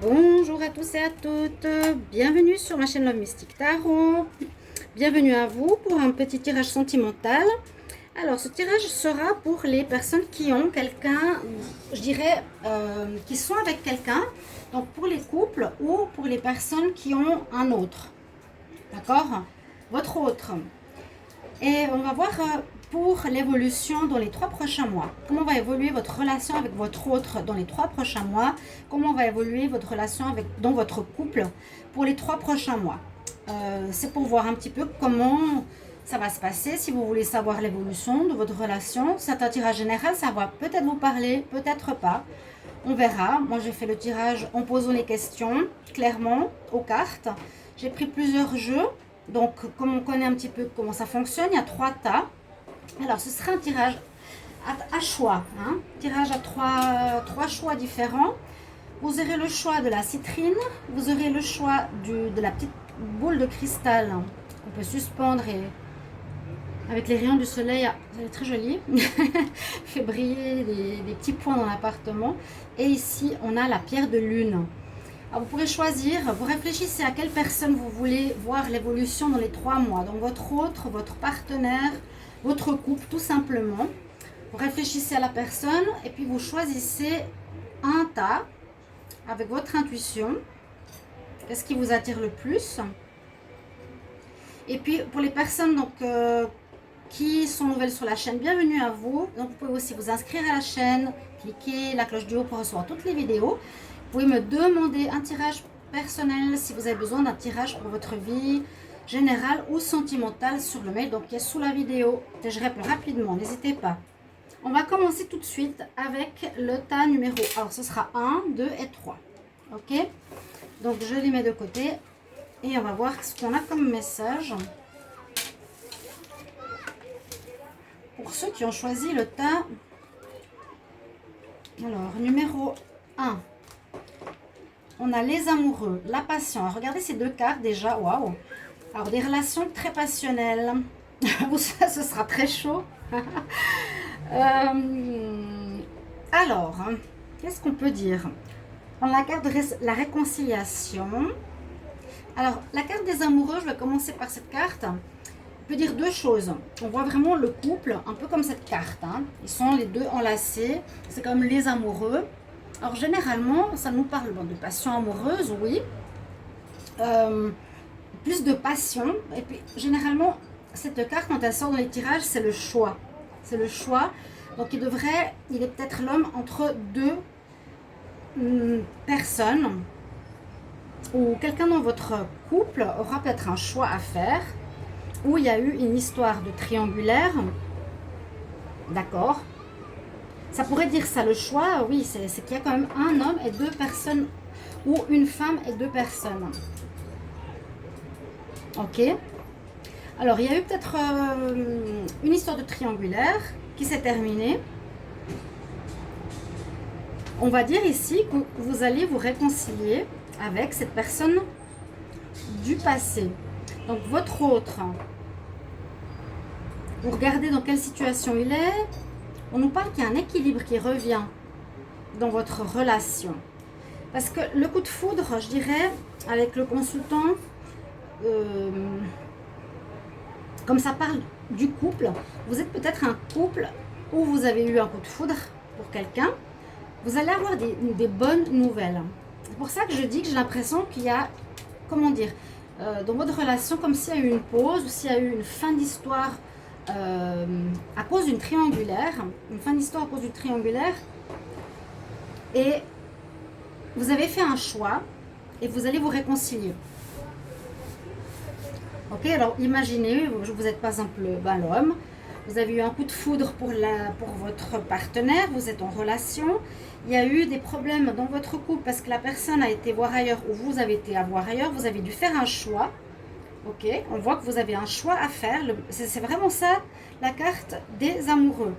Bonjour à tous et à toutes, bienvenue sur ma chaîne Love Mystic Tarot, bienvenue à vous pour un petit tirage sentimental. Alors ce tirage sera pour les personnes qui ont quelqu'un, je dirais, qui sont avec quelqu'un, donc pour les couples ou pour les personnes qui ont un autre, d'accord, votre autre. Et on va voir pour l'évolution dans les 3 prochains mois. Comment va évoluer votre relation avec votre autre dans les 3 prochains mois. Comment va évoluer votre relation dans votre couple pour les 3 prochains mois. C'est pour voir un petit peu comment ça va se passer. Si vous voulez savoir l'évolution de votre relation, c'est un tirage général. Ça va peut-être vous parler, peut-être pas. On verra. Moi, j'ai fait le tirage en posant les questions clairement aux cartes. J'ai pris plusieurs jeux. Donc, comme on connaît un petit peu comment ça fonctionne, il y a 3 tas. Alors, ce sera un tirage à choix. Hein, tirage à 3 choix différents. Vous aurez le choix de la citrine. Vous aurez le choix de la petite boule de cristal qu'on peut suspendre et avec les rayons du soleil, elle est très jolie. Fait briller des petits points dans l'appartement. Et ici, on a la pierre de lune. Alors vous pourrez choisir, vous réfléchissez à quelle personne vous voulez voir l'évolution dans les 3 mois. Donc votre autre, votre partenaire, votre couple tout simplement. Vous réfléchissez à la personne et puis vous choisissez un tas avec votre intuition. Qu'est-ce qui vous attire le plus? Et puis pour les personnes donc, qui sont nouvelles sur la chaîne, bienvenue à vous. Donc vous pouvez aussi vous inscrire à la chaîne, cliquer la cloche du haut pour recevoir toutes les vidéos. Vous pouvez me demander un tirage personnel si vous avez besoin d'un tirage pour votre vie générale ou sentimentale sur le mail donc qui est sous la vidéo. Et je réponds rapidement, n'hésitez pas. On va commencer tout de suite avec le tas numéro. Alors ce sera 1, 2 et 3. Ok? Donc je les mets de côté et on va voir ce qu'on a comme message. Pour ceux qui ont choisi le tas. Alors numéro 1. On a les amoureux, la passion. Regardez ces 2 cartes déjà, waouh. Alors des relations très passionnelles. Ça, ce sera très chaud. Alors, qu'est-ce qu'on peut dire? On a la carte de la réconciliation. Alors, la carte des amoureux, je vais commencer par cette carte. On peut dire 2 choses. On voit vraiment le couple, un peu comme cette carte. Hein. Ils sont les 2 enlacés. C'est comme les amoureux. Alors généralement, ça nous parle de passion amoureuse, oui. Plus de passion. Et puis généralement, cette carte, quand elle sort dans les tirages, c'est le choix. C'est le choix. Donc il est peut-être l'homme entre 2 personnes. Ou quelqu'un dans votre couple aura peut-être un choix à faire. Où il y a eu une histoire de triangulaire. D'accord. Ça pourrait dire ça, le choix, oui, c'est qu'il y a quand même un homme et 2 personnes, ou une femme et 2 personnes. Ok. Alors, il y a eu peut-être une histoire de triangulaire qui s'est terminée. On va dire ici que vous allez vous réconcilier avec cette personne du passé. Donc, votre autre, vous regardez dans quelle situation il est. On nous parle qu'il y a un équilibre qui revient dans votre relation. Parce que le coup de foudre, je dirais, avec le consultant, comme ça parle du couple, vous êtes peut-être un couple où vous avez eu un coup de foudre pour quelqu'un. Vous allez avoir des bonnes nouvelles. C'est pour ça que je dis que j'ai l'impression qu'il y a, comment dire, dans votre relation, comme s'il y a eu une pause, ou s'il y a eu une fin d'histoire à cause d'une triangulaire, une fin d'histoire à cause d'une triangulaire, et vous avez fait un choix et vous allez vous réconcilier. Ok, alors imaginez, vous n'êtes pas l'homme, vous avez eu un coup de foudre pour votre partenaire, vous êtes en relation, il y a eu des problèmes dans votre couple parce que la personne a été voir ailleurs ou vous avez été à voir ailleurs, vous avez dû faire un choix. Ok, on voit que vous avez un choix à faire. C'est vraiment ça, la carte des amoureux.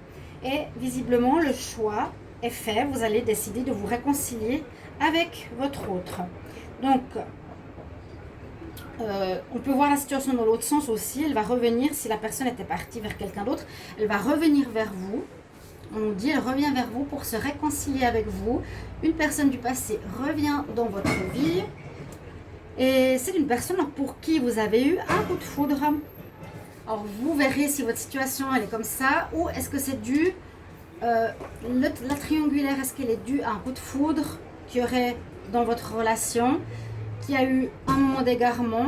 Et visiblement, le choix est fait. Vous allez décider de vous réconcilier avec votre autre. Donc, on peut voir la situation dans l'autre sens aussi. Elle va revenir, si la personne était partie vers quelqu'un d'autre, elle va revenir vers vous. On nous dit, elle revient vers vous pour se réconcilier avec vous. Une personne du passé revient dans votre vie. Et c'est une personne pour qui vous avez eu un coup de foudre. Alors vous verrez si votre situation elle est comme ça ou est-ce que c'est dû, la triangulaire, est-ce qu'elle est due à un coup de foudre qu'il y aurait dans votre relation, qui a eu un moment d'égarement.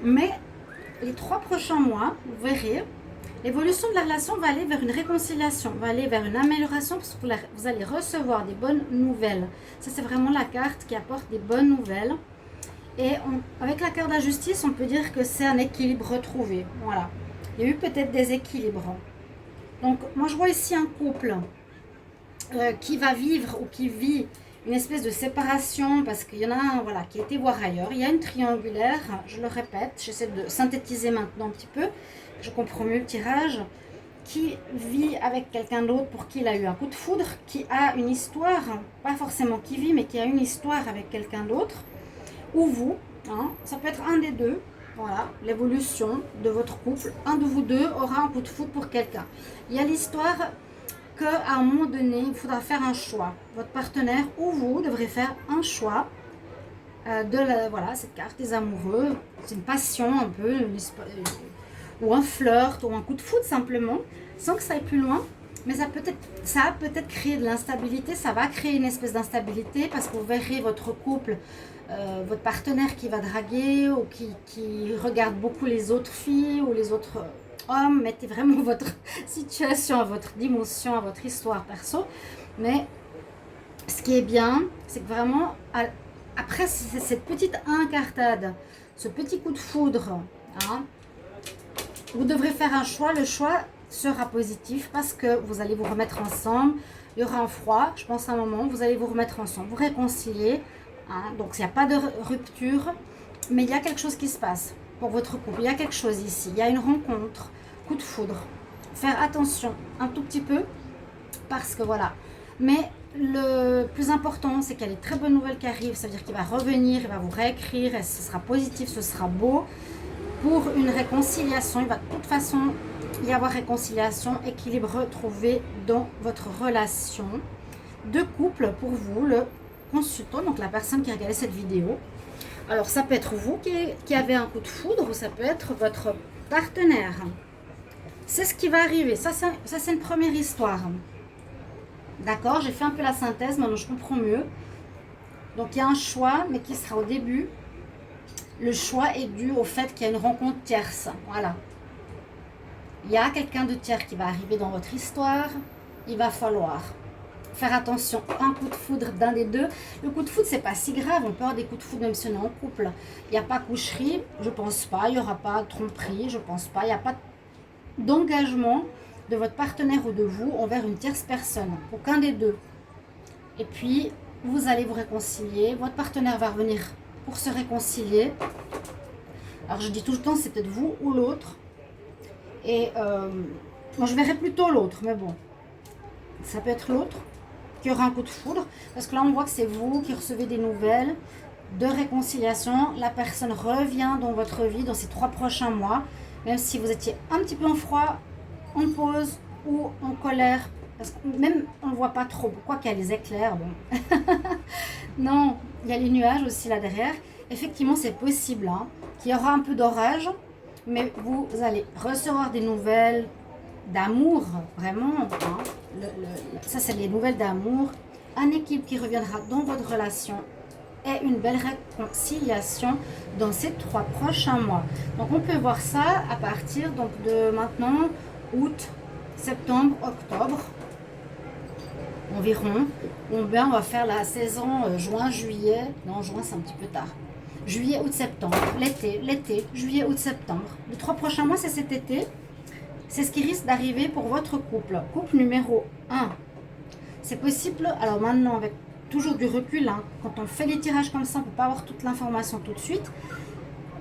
Mais les 3 prochains mois, vous verrez, l'évolution de la relation va aller vers une réconciliation, va aller vers une amélioration parce que vous allez recevoir des bonnes nouvelles. Ça, c'est vraiment la carte qui apporte des bonnes nouvelles. Et avec la carte de la justice, on peut dire que c'est un équilibre retrouvé. Voilà. Il y a eu peut-être des équilibres. Donc, moi, je vois ici un couple qui va vivre ou qui vit une espèce de séparation parce qu'il y en a un qui a été voir ailleurs. Il y a une triangulaire, je le répète, j'essaie de synthétiser maintenant un petit peu, je comprends mieux le tirage, qui vit avec quelqu'un d'autre pour qui il a eu un coup de foudre, qui a une histoire, pas forcément qui vit, mais qui a une histoire avec quelqu'un d'autre, ou vous, hein, ça peut être un des deux. Voilà, l'évolution de votre couple. Un de vous deux aura un coup de foudre pour quelqu'un. Il y a l'histoire qu'à un moment donné, il faudra faire un choix. Votre partenaire ou vous devrez faire un choix voilà, cette carte des amoureux. C'est une passion un peu, ou un flirt, ou un coup de foudre simplement, sans que ça aille plus loin. Mais ça a peut-être créé de l'instabilité, ça va créer une espèce d'instabilité parce que vous verrez votre couple, votre partenaire qui va draguer ou qui regarde beaucoup les autres filles ou les autres hommes. Mettez vraiment votre situation à votre dimension, à votre histoire perso. Mais ce qui est bien, c'est que vraiment, après cette petite incartade, ce petit coup de foudre, hein, vous devrez faire un choix. Le choix sera positif parce que vous allez vous remettre ensemble. Il y aura un froid, je pense à un moment, vous allez vous remettre ensemble, vous réconcilier. Hein, donc il n'y a pas de rupture, mais il y a quelque chose qui se passe pour votre couple. Il y a quelque chose ici, il y a une rencontre, coup de foudre. Faire attention un tout petit peu parce que voilà. Mais le plus important, c'est qu'il y a des très bonnes nouvelles qui arrivent. Ça veut dire qu'il va revenir, il va vous réécrire et ce sera positif, ce sera beau. Pour une réconciliation, il va de toute façon y avoir réconciliation, équilibre retrouvé dans votre relation de couple pour vous, le consultant, donc la personne qui a regardé cette vidéo. Alors ça peut être vous qui avez un coup de foudre ou ça peut être votre partenaire. C'est ce qui va arriver. Ça c'est une première histoire. D'accord, j'ai fait un peu la synthèse, maintenant je comprends mieux. Donc il y a un choix, mais qui sera au début. Le choix est dû au fait qu'il y a une rencontre tierce. Voilà. Il y a quelqu'un de tiers qui va arriver dans votre histoire. Il va falloir faire attention. Un coup de foudre d'un des deux. Le coup de foudre, c'est pas si grave. On peut avoir des coups de foudre même si on est en couple. Il n'y a pas coucherie, je pense pas. Il n'y aura pas tromperie, je pense pas. Il n'y a pas d'engagement de votre partenaire ou de vous envers une tierce personne. Aucun des deux. Et puis, vous allez vous réconcilier. Votre partenaire va revenir pour se réconcilier. Alors, je dis tout le temps, c'est peut-être vous ou l'autre. Et moi, je verrais plutôt l'autre, mais bon. Ça peut être l'autre qui aura un coup de foudre. Parce que là, on voit que c'est vous qui recevez des nouvelles de réconciliation. La personne revient dans votre vie dans ces 3 prochains mois. Même si vous étiez un petit peu en froid, en pause ou en colère. Parce que même, on ne voit pas trop. Pourquoi qu'il y a les éclairs, bon. Non, il y a les nuages aussi là derrière. Effectivement, c'est possible hein, qu'il y aura un peu d'orage. Mais vous allez recevoir des nouvelles d'amour, vraiment. Hein. Ça, c'est les nouvelles d'amour. Un équilibre qui reviendra dans votre relation et une belle réconciliation dans ces 3 prochains mois. Donc, on peut voir ça à partir donc, de maintenant, août, septembre, octobre, environ. On va faire la saison juin, juillet. Non, juin, c'est un petit peu tard. Juillet, août, septembre, l'été, juillet, août, septembre. Les 3 prochains mois, c'est cet été. C'est ce qui risque d'arriver pour votre couple. Couple numéro 1. C'est possible, alors maintenant, avec toujours du recul, hein, quand on fait les tirages comme ça, on ne peut pas avoir toute l'information tout de suite.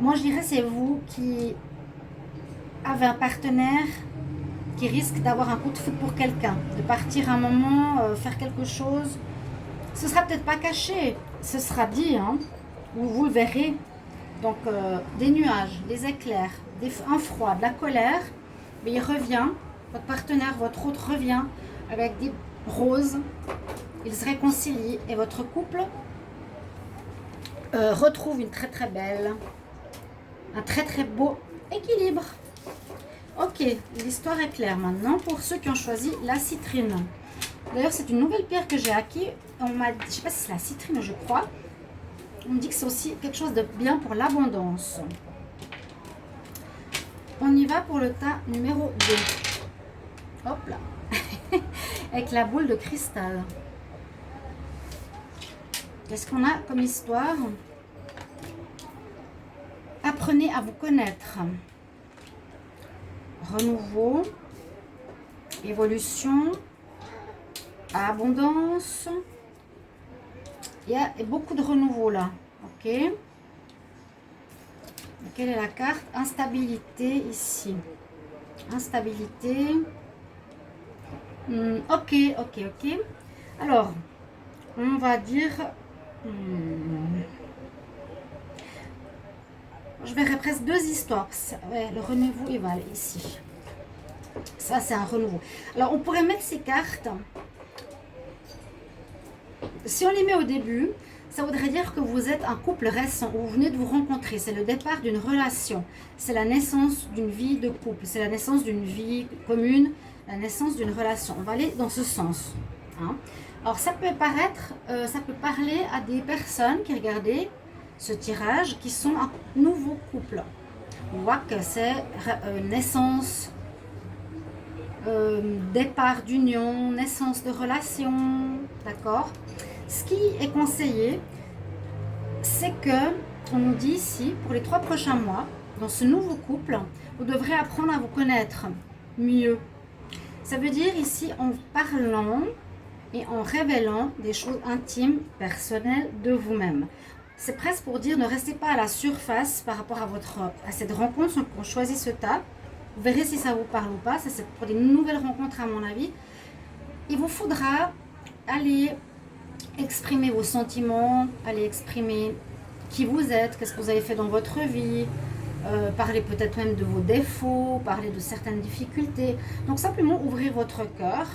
Moi, je dirais c'est vous qui avez un partenaire qui risque d'avoir un coup de foudre pour quelqu'un. De partir un moment, faire quelque chose. Ce ne sera peut-être pas caché, ce sera dit, hein. Vous le verrez. Donc, des nuages, des éclairs, un froid, de la colère. Mais il revient votre partenaire, votre autre revient avec des roses, ils se réconcilient et votre couple retrouve une très très belle, un très très beau équilibre. Ok, l'histoire est claire maintenant pour ceux qui ont choisi la citrine. D'ailleurs, c'est une nouvelle pierre que j'ai acquis. On m'a dit, je ne sais pas si c'est la citrine, je crois. On me dit que c'est aussi quelque chose de bien pour l'abondance. On y va pour le tas numéro 2. Hop là. Avec la boule de cristal. Qu'est-ce qu'on a comme histoire? Apprenez à vous connaître. Renouveau. Évolution. Abondance. Il y a beaucoup de renouveau là. Ok. Quelle est la carte? Instabilité ici. Instabilité. Ok. Alors, on va dire... je verrai presque deux histoires. Ouais, le renouveau, il va aller ici. Ça, c'est un renouveau. Alors, on pourrait mettre ces cartes. Si on les met au début, ça voudrait dire que vous êtes un couple récent, où vous venez de vous rencontrer. C'est le départ d'une relation. C'est la naissance d'une vie de couple. C'est la naissance d'une vie commune, la naissance d'une relation. On va aller dans ce sens. Hein. Alors, ça peut paraître, ça peut parler à des personnes qui regardaient ce tirage, qui sont un nouveau couple. On voit que c'est naissance, départ d'union, naissance de relation, d'accord? Ce qui est conseillé, c'est que, on nous dit ici, pour les 3 prochains mois, dans ce nouveau couple, vous devrez apprendre à vous connaître mieux. Ça veut dire ici, en parlant et en révélant des choses intimes, personnelles de vous-même. C'est presque pour dire, ne restez pas à la surface par rapport à cette rencontre qu'on choisit ce tas. Vous verrez si ça vous parle ou pas. Ça, c'est pour des nouvelles rencontres, à mon avis. Il vous faudra aller exprimer vos sentiments, aller exprimer qui vous êtes, qu'est-ce que vous avez fait dans votre vie, parler peut-être même de vos défauts, parler de certaines difficultés. Donc simplement ouvrir votre cœur,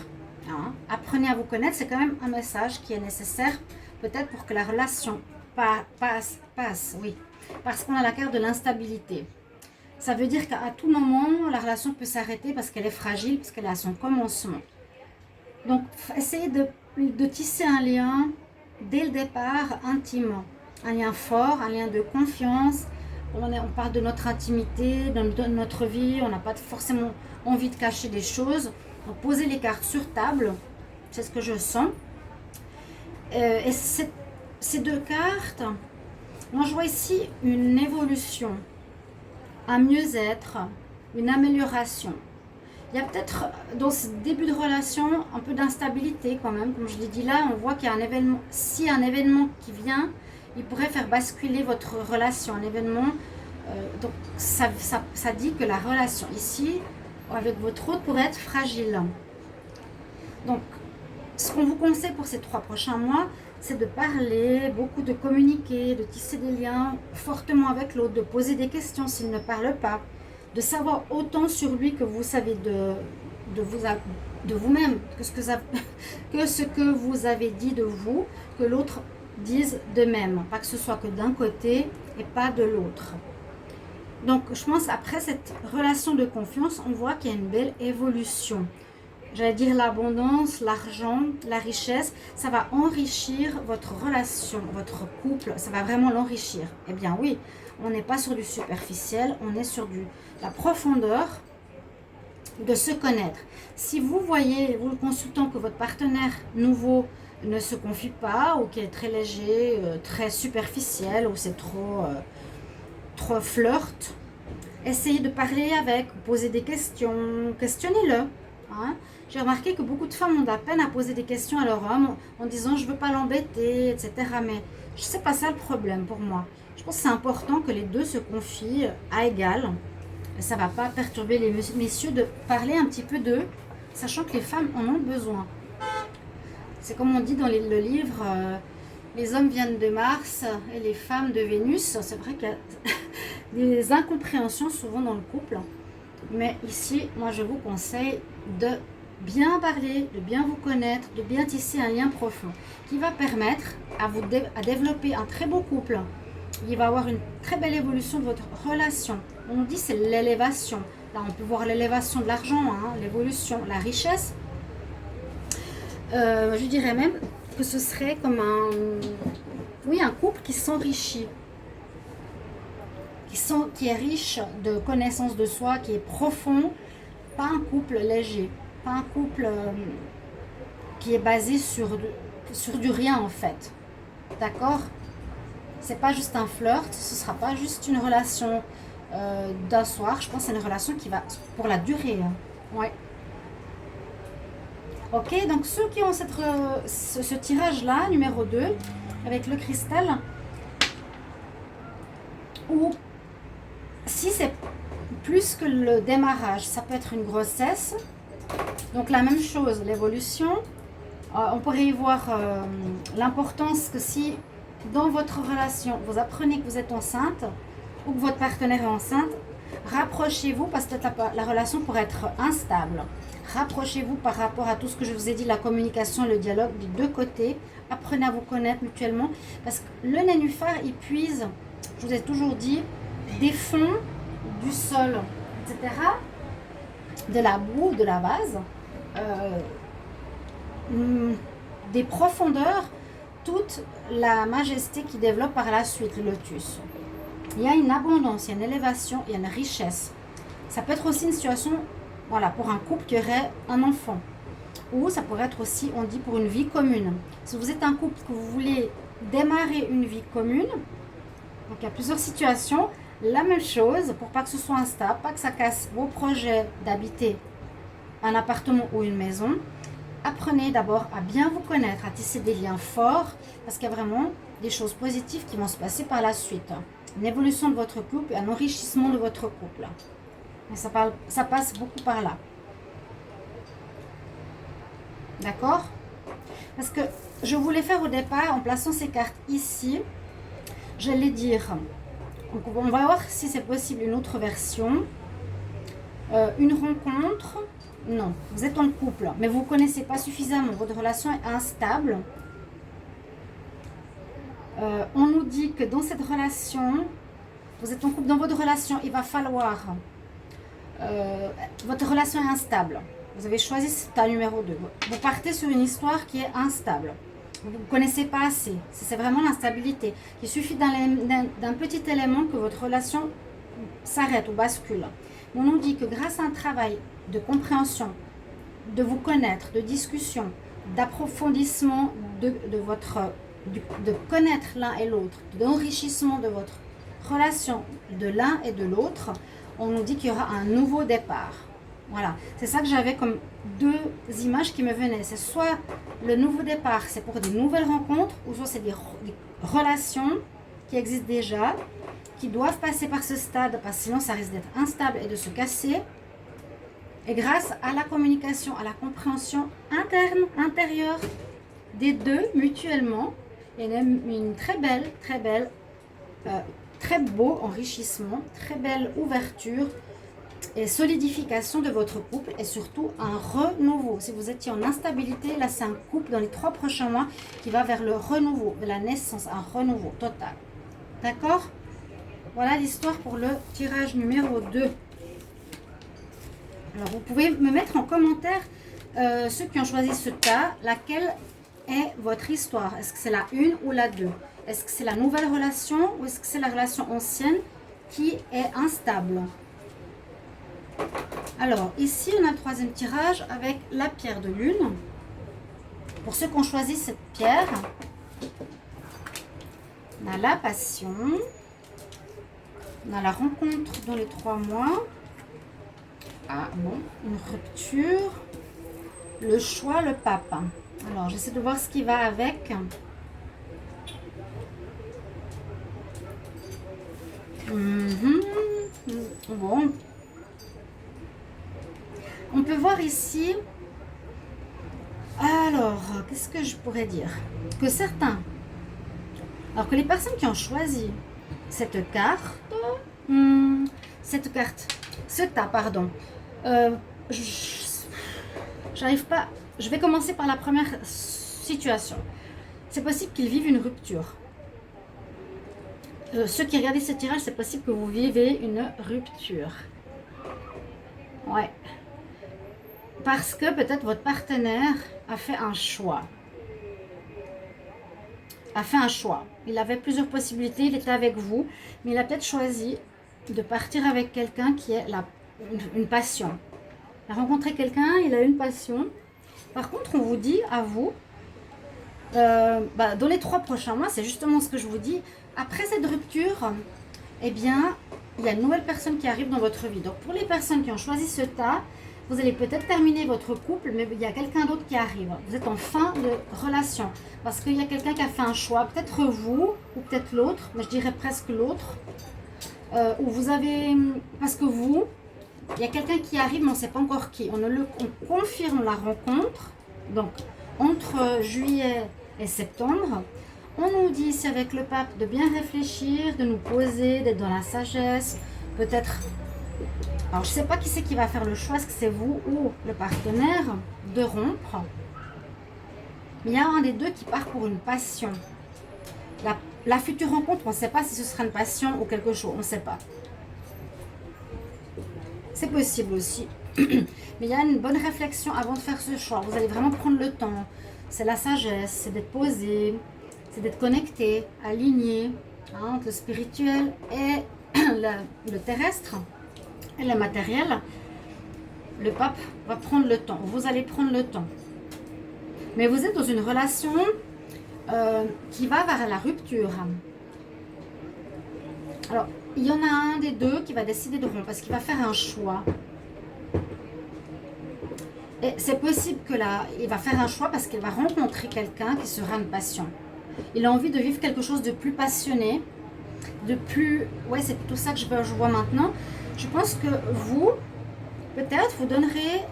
hein. Apprenez à vous connaître, c'est quand même un message qui est nécessaire peut-être pour que la relation passe, oui, parce qu'on a la carte de l'instabilité. Ça veut dire qu'à tout moment, la relation peut s'arrêter parce qu'elle est fragile, parce qu'elle est à son commencement. Donc, essayez de tisser un lien dès le départ intime, un lien fort, un lien de confiance. On parle de notre intimité, de notre vie, on n'a pas forcément envie de cacher des choses. Donc, posez les cartes sur table, c'est ce que je sens. Et ces deux cartes, moi je vois ici une évolution, un mieux-être, une amélioration. Il y a peut-être dans ce début de relation un peu d'instabilité quand même, comme je l'ai dit là, on voit qu'il y a un événement, s'il y a un événement qui vient, il pourrait faire basculer votre relation, un événement, donc ça dit que la relation ici, avec votre autre, pourrait être fragile. Donc, ce qu'on vous conseille pour ces 3 prochains mois, c'est de parler, beaucoup de communiquer, de tisser des liens fortement avec l'autre, de poser des questions s'il ne parle pas, de savoir autant sur lui que vous savez de vous-même, que ce que vous avez dit de vous, que l'autre dise de même, pas que ce soit que d'un côté et pas de l'autre. Donc je pense après cette relation de confiance, on voit qu'il y a une belle évolution. J'allais dire l'abondance, l'argent, la richesse, ça va enrichir votre relation, votre couple, ça va vraiment l'enrichir. Eh bien oui, on n'est pas sur du superficiel, on est sur la profondeur de se connaître. Si vous voyez, vous le consultant, que votre partenaire nouveau ne se confie pas, ou qu'il est très léger, très superficiel, ou c'est trop flirt, essayez de parler avec, poser des questions, questionnez-le. Hein. J'ai remarqué que beaucoup de femmes ont de la peine à poser des questions à leur homme en disant je ne veux pas l'embêter, etc. Mais ce n'est pas ça le problème pour moi. Je pense que c'est important que les deux se confient à égal. Ça ne va pas perturber les messieurs de parler un petit peu d'eux, sachant que les femmes en ont besoin. C'est comme on dit dans le livre, les hommes viennent de Mars et les femmes de Vénus. C'est vrai qu'il y a des incompréhensions souvent dans le couple. Mais ici, moi je vous conseille de bien parler, de bien vous connaître, de bien tisser un lien profond qui va permettre à développer un très beau couple. Il va avoir une très belle évolution de votre relation. On nous dit c'est l'élévation. Là, on peut voir l'élévation de l'argent, hein, l'évolution, la richesse. Je dirais même que ce serait comme un couple qui s'enrichit, qui est riche de connaissances de soi, qui est profond, pas un couple léger, pas un couple qui est basé sur du rien en fait. D'accord? C'est pas juste un flirt, ce sera pas juste une relation d'un soir. Je pense que c'est une relation qui va pour la durée. Hein. Ouais. Ok, donc ceux qui ont ce tirage-là, numéro 2, avec le cristal, ou si c'est plus que le démarrage, ça peut être une grossesse. Donc la même chose, l'évolution. On pourrait y voir l'importance que si dans votre relation, vous apprenez que vous êtes enceinte ou que votre partenaire est enceinte, rapprochez-vous parce que la relation pourrait être instable. Rapprochez-vous par rapport à tout ce que je vous ai dit, la communication, le dialogue des deux côtés. Apprenez à vous connaître mutuellement parce que le nénuphar, il puise, je vous ai toujours dit, des fonds du sol, etc., de la boue, de la vase, des profondeurs, toute la majesté qui développe par la suite le lotus. Il y a une abondance, il y a une élévation, il y a une richesse. Ça peut être aussi une situation, voilà, pour un couple qui aurait un enfant. Ou ça pourrait être aussi, on dit, pour une vie commune. Si vous êtes un couple que vous voulez démarrer une vie commune, donc il y a plusieurs situations, la même chose, pour pas que ce soit instable, pas que ça casse vos projets d'habiter un appartement ou une maison. Apprenez d'abord à bien vous connaître, à tisser des liens forts, parce qu'il y a vraiment des choses positives qui vont se passer par la suite. Une évolution de votre couple, un enrichissement de votre couple. Et ça passe beaucoup par là. D'accord? Parce que je voulais faire au départ, en plaçant ces cartes ici, j'allais dire, donc on va voir si c'est possible une autre version. Une rencontre, non, vous êtes en couple, mais vous ne connaissez pas suffisamment, votre relation est instable. On nous dit que dans cette relation, vous êtes en couple, dans votre relation, il va falloir, votre relation est instable. Vous avez choisi ce numéro 2. Vous partez sur une histoire qui est instable. Vous ne connaissez pas assez. C'est vraiment l'instabilité. Il suffit d'un petit élément que votre relation s'arrête ou bascule. On nous dit que grâce à un travail de compréhension, de vous connaître, de discussion, d'approfondissement de connaître l'un et l'autre, d'enrichissement de votre relation de l'un et de l'autre, on nous dit qu'il y aura un nouveau départ. Voilà, c'est ça que j'avais comme deux images qui me venaient. C'est soit le nouveau départ, c'est pour des nouvelles rencontres, ou soit c'est des relations qui existent déjà, qui doivent passer par ce stade, parce que sinon ça risque d'être instable et de se casser. Et grâce à la communication, à la compréhension intérieure des deux mutuellement, il y a une très beau enrichissement, très belle ouverture et solidification de votre couple et surtout un renouveau. Si vous étiez en instabilité, là c'est un couple dans les 3 prochains mois qui va vers le renouveau, de la naissance, un renouveau total. D'accord? Voilà l'histoire pour le tirage numéro 2. Alors vous pouvez me mettre en commentaire ceux qui ont choisi ce tas, laquelle est votre histoire. Est-ce que c'est la 1 ou la 2? Est-ce que c'est la nouvelle relation ou est-ce que c'est la relation ancienne qui est instable? Alors, ici, on a le 3e tirage avec la pierre de lune. Pour ceux qui ont choisi cette pierre, on a la passion, on a la rencontre dans les 3 mois, une rupture, le choix, le pape. Alors, j'essaie de voir ce qui va avec. Bon. On peut voir ici, alors, qu'est-ce que je pourrais dire? Que certains, alors que les personnes qui ont choisi cette carte, ce tas, pardon, J'arrive pas. Je vais commencer par la première situation. C'est possible qu'ils vivent une rupture. Ceux qui regardent ce tirage, c'est possible que vous vivez une rupture. Ouais. Parce que peut-être votre partenaire a fait un choix. Il avait plusieurs possibilités, il était avec vous, mais il a peut-être choisi de partir avec quelqu'un qui est une passion. Il a rencontré quelqu'un, il a une passion. Par contre, on vous dit à vous, dans les 3 prochains mois, c'est justement ce que je vous dis, après cette rupture, eh bien, il y a une nouvelle personne qui arrive dans votre vie. Donc, pour les personnes qui ont choisi ce tas, vous allez peut-être terminer votre couple, mais il y a quelqu'un d'autre qui arrive. Vous êtes en fin de relation. Parce qu'il y a quelqu'un qui a fait un choix. Peut-être vous, ou peut-être l'autre, mais je dirais presque l'autre. Où vous avez... Parce que vous, il y a quelqu'un qui arrive, mais on ne sait pas encore qui. On confirme la rencontre. Donc, entre juillet et septembre, on nous dit ici avec le pape de bien réfléchir, de nous poser, d'être dans la sagesse. Peut-être... Alors, je ne sais pas qui c'est qui va faire le choix, est-ce que c'est vous ou le partenaire, de rompre. Mais il y a un des deux qui part pour une passion. La future rencontre, on ne sait pas si ce sera une passion ou quelque chose, on ne sait pas. C'est possible aussi. Mais il y a une bonne réflexion avant de faire ce choix. Vous allez vraiment prendre le temps. C'est la sagesse, c'est d'être posé, c'est d'être connecté, aligné entre le spirituel et le terrestre. Et le matériel, le pape va prendre le temps. Vous allez prendre le temps. Mais vous êtes dans une relation qui va vers la rupture. Alors, il y en a un des deux qui va décider de rompre parce qu'il va faire un choix. Et c'est possible que là, il va faire un choix parce qu'il va rencontrer quelqu'un qui sera une passion. Il a envie de vivre quelque chose de plus passionné, de plus... Ouais, c'est plutôt ça que je vois maintenant. Je pense que vous, peut-être, vous donnerez,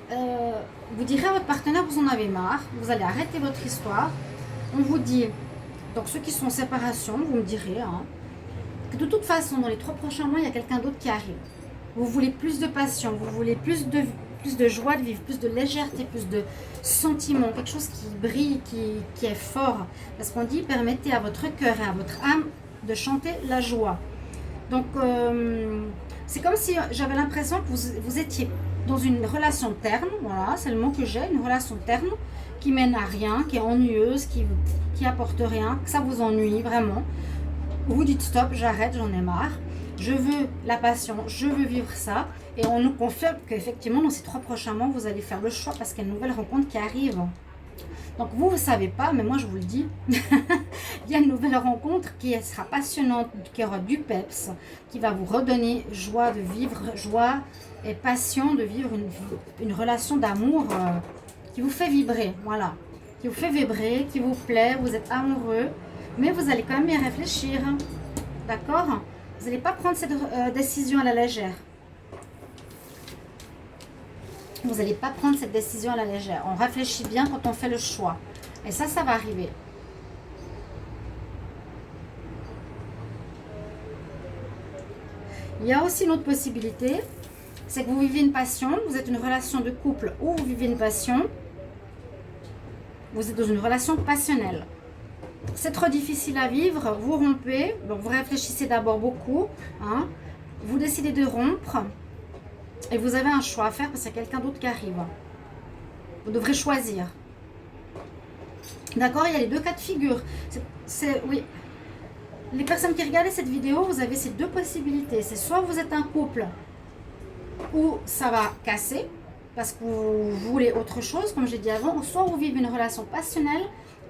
vous direz à votre partenaire, vous en avez marre, vous allez arrêter votre histoire. On vous dit, donc ceux qui sont en séparation, vous me direz, que de toute façon, dans les 3 prochains mois, il y a quelqu'un d'autre qui arrive. Vous voulez plus de passion, vous voulez plus de joie de vivre, plus de légèreté, plus de sentiments, quelque chose qui brille, qui est fort. Parce qu'on dit, permettez à votre cœur et à votre âme de chanter la joie. Donc, c'est comme si j'avais l'impression que vous étiez dans une relation terne, voilà, c'est le mot que j'ai, une relation terne, qui mène à rien, qui est ennuyeuse, qui apporte rien, que ça vous ennuie vraiment. Vous dites stop, j'arrête, j'en ai marre, je veux la passion, je veux vivre ça, et on nous confirme qu'effectivement dans ces 3 prochains mois, vous allez faire le choix parce qu'il y a une nouvelle rencontre qui arrive. Donc vous ne savez pas, mais moi je vous le dis, il y a une nouvelle rencontre qui sera passionnante, qui aura du peps, qui va vous redonner joie de vivre, joie et passion de vivre une relation d'amour qui vous fait vibrer, voilà, qui vous fait vibrer, qui vous plaît, vous êtes amoureux, mais vous allez quand même bien réfléchir, d'accord? Vous n'allez pas prendre cette décision à la légère. Vous n'allez pas prendre cette décision à la légère. On réfléchit bien quand on fait le choix. Et ça va arriver. Il y a aussi une autre possibilité, c'est que vous vivez une passion, vous êtes une relation de couple ou vous vivez une passion, vous êtes dans une relation passionnelle. C'est trop difficile à vivre, vous rompez, donc vous réfléchissez d'abord beaucoup, vous décidez de rompre, et vous avez un choix à faire parce qu'il y a quelqu'un d'autre qui arrive. Vous devrez choisir. D'accord, il y a les 2 cas de figure. Oui. Les personnes qui regardent cette vidéo, vous avez ces 2 possibilités. C'est soit vous êtes un couple où ça va casser parce que vous voulez autre chose, comme j'ai dit avant, ou soit vous vivez une relation passionnelle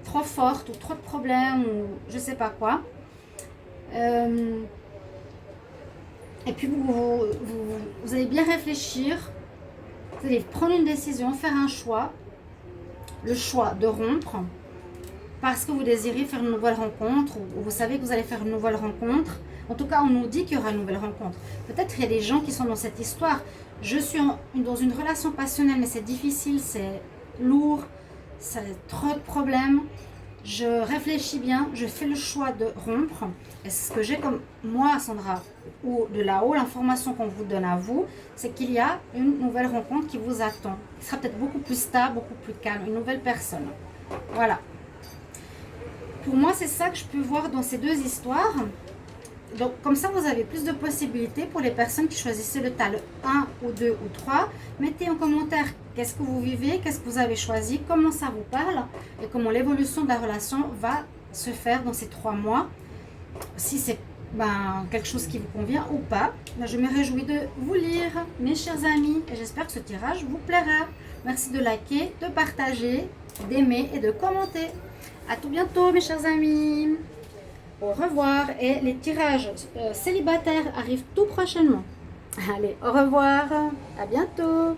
trop forte ou trop de problèmes ou je sais pas quoi. Et puis vous allez bien réfléchir, vous allez prendre une décision, faire un choix, le choix de rompre, parce que vous désirez faire une nouvelle rencontre, ou vous savez que vous allez faire une nouvelle rencontre. En tout cas, on nous dit qu'il y aura une nouvelle rencontre. Peut-être qu'il y a des gens qui sont dans cette histoire. Je suis dans une relation passionnelle, mais c'est difficile, c'est lourd, ça a trop de problèmes. je réfléchis bien, je fais le choix de rompre. Et ce que j'ai comme moi, Sandra, ou de là-haut, l'information qu'on vous donne à vous, c'est qu'il y a une nouvelle rencontre qui vous attend. Qui sera peut-être beaucoup plus stable, beaucoup plus calme, une nouvelle personne. Voilà. Pour moi, c'est ça que je peux voir dans ces deux histoires. Donc, comme ça, vous avez plus de possibilités pour les personnes qui choisissaient le tas, le 1 ou 2 ou 3. Mettez en commentaire qu'est-ce que vous vivez, qu'est-ce que vous avez choisi, comment ça vous parle et comment l'évolution de la relation va se faire dans ces 3 mois. Si c'est quelque chose qui vous convient ou pas. Je me réjouis de vous lire, mes chers amis, et j'espère que ce tirage vous plaira. Merci de liker, de partager, d'aimer et de commenter. À tout bientôt, mes chers amis. Au revoir. Et les tirages célibataires arrivent tout prochainement. Allez, au revoir. À bientôt.